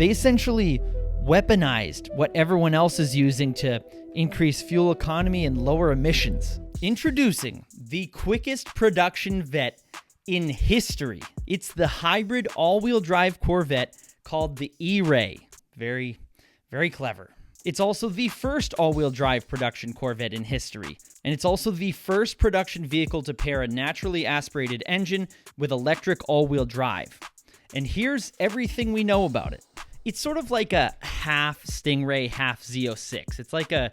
They essentially weaponized what everyone else is using to increase fuel economy and lower emissions. Introducing the quickest production Vette in history. It's the hybrid all-wheel drive Corvette called the E-Ray. Very, very clever. It's also the first all-wheel drive production Corvette in history, and it's also the first production vehicle to pair a naturally aspirated engine with electric all-wheel drive. And here's everything we know about it. It's sort of like a half Stingray, half Z06. It's like a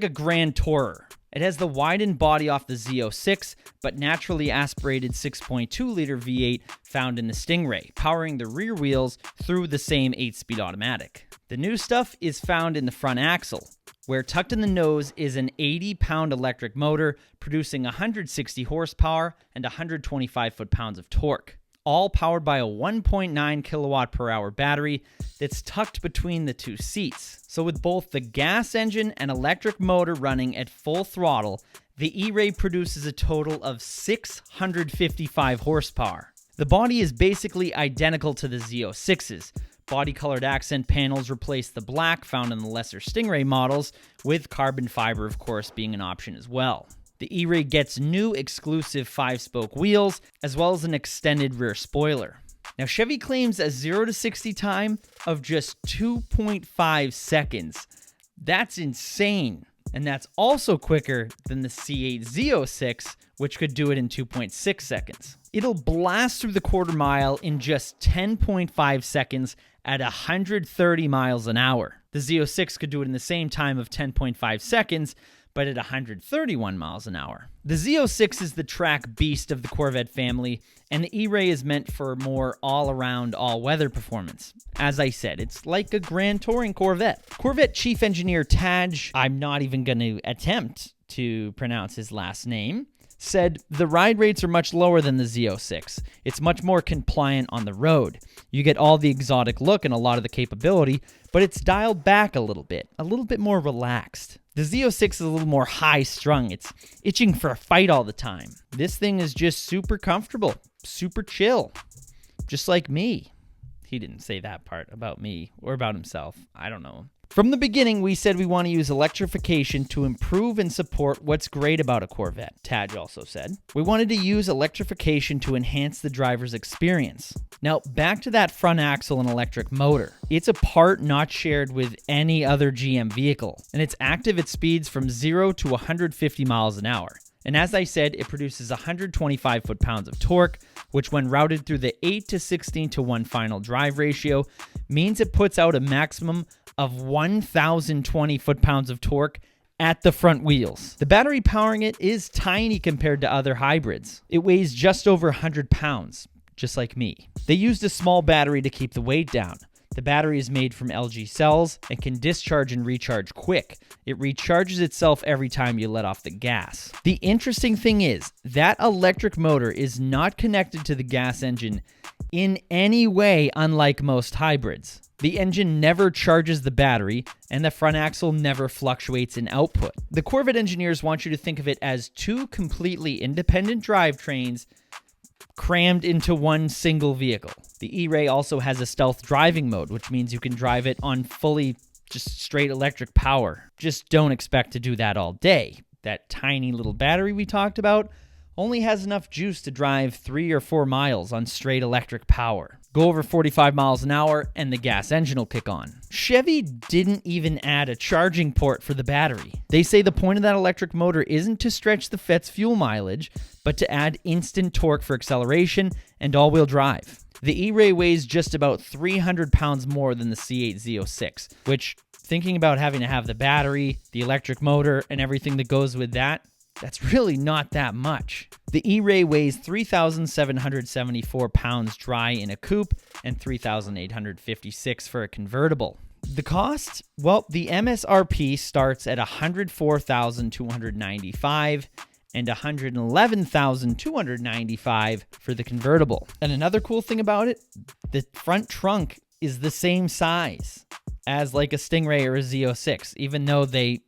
Grand Tourer. It has the widened body off the Z06, but naturally aspirated 6.2-liter V8 found in the Stingray, powering the rear wheels through the same 8-speed automatic. The new stuff is found in the front axle, where tucked in the nose is an 80-pound electric motor producing 160 horsepower and 125 foot-pounds of torque, all powered by a 1.9 kilowatt per hour battery that's tucked between the two seats. So with both the gas engine and electric motor running at full throttle, the E-Ray produces a total of 655 horsepower. The body is basically identical to the Z06's. Body-colored accent panels replace the black found in the lesser Stingray models, with carbon fiber, of course, being an option as well. The E-Ray gets new exclusive 5-spoke wheels, as well as an extended rear spoiler. Now, Chevy claims a 0 to 60 time of just 2.5 seconds. That's insane. And that's also quicker than the C8 Z06, which could do it in 2.6 seconds. It'll blast through the quarter mile in just 10.5 seconds at 130 miles an hour. The Z06 could do it in the same time of 10.5 seconds, but at 131 miles an hour. The Z06 is the track beast of the Corvette family, and the E-Ray is meant for more all-around, all-weather performance. As I said, it's like a Grand Touring Corvette. Corvette Chief Engineer Taj, I'm not even going to attempt to pronounce his last name, said the ride rates are much lower than the Z06. It's much more compliant on the road. You get all the exotic look and a lot of the capability, but it's dialed back a little bit more relaxed. The Z06 is a little more high-strung. It's itching for a fight all the time. This thing is just super comfortable, super chill, just like me. He didn't say that part about me or about himself. I don't know. From the beginning, we said we want to use electrification to improve and support what's great about a Corvette, Taj also said. We wanted to use electrification to enhance the driver's experience. Now, back to that front axle and electric motor. It's a part not shared with any other GM vehicle, and it's active at speeds from 0 to 150 miles an hour. And as I said, it produces 125 foot-pounds of torque, which when routed through the 8 to 16 to 1 final drive ratio, means it puts out a maximum of 1,020 foot-pounds of torque at the front wheels. The battery powering it is tiny compared to other hybrids. It weighs just over 100 pounds, just like me. They used a small battery to keep the weight down. The battery is made from LG cells and can discharge and recharge quick. It recharges itself every time you let off the gas. The interesting thing is, that electric motor is not connected to the gas engine in any way, unlike most hybrids. The engine never charges the battery, and the front axle never fluctuates in output. The Corvette engineers want you to think of it as two completely independent drivetrains crammed into one single vehicle. The E-Ray also has a stealth driving mode, which means you can drive it on fully just straight electric power. Just don't expect to do that all day. That tiny little battery we talked about only has enough juice to drive 3 or 4 miles on straight electric power. Go over 45 miles an hour and the gas engine will kick on. Chevy didn't even add a charging port for the battery. They say the point of that electric motor isn't to stretch the Vette's fuel mileage, but to add instant torque for acceleration and all-wheel drive. The E-Ray weighs just about 300 pounds more than the C8 Z06, which, thinking about having to have the battery, the electric motor, and everything that goes with that, that's really not that much. The E-Ray weighs 3,774 pounds dry in a coupe and 3,856 for a convertible. The cost? Well, the MSRP starts at $104,295 and $111,295 for the convertible. And another cool thing about it, the front trunk is the same size as like a Stingray or a Z06, even though they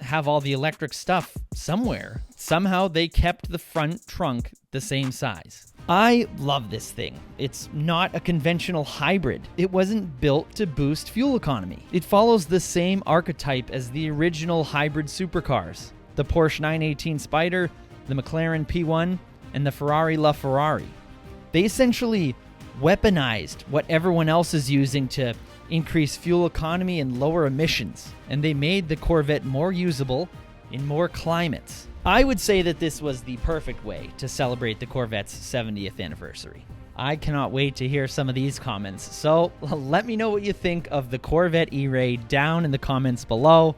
have all the electric stuff somewhere. Somehow they kept the front trunk the same size. I love this thing. It's not a conventional hybrid. It wasn't built to boost fuel economy. It follows the same archetype as the original hybrid supercars, the Porsche 918 Spyder, the McLaren P1, and the Ferrari LaFerrari. They essentially weaponized what everyone else is using to increase fuel economy and lower emissions, and they made the Corvette more usable in more climates. I would say that this was the perfect way to celebrate the Corvette's 70th anniversary. I cannot wait to hear some of these comments, so let me know what you think of the Corvette E-Ray down in the comments below.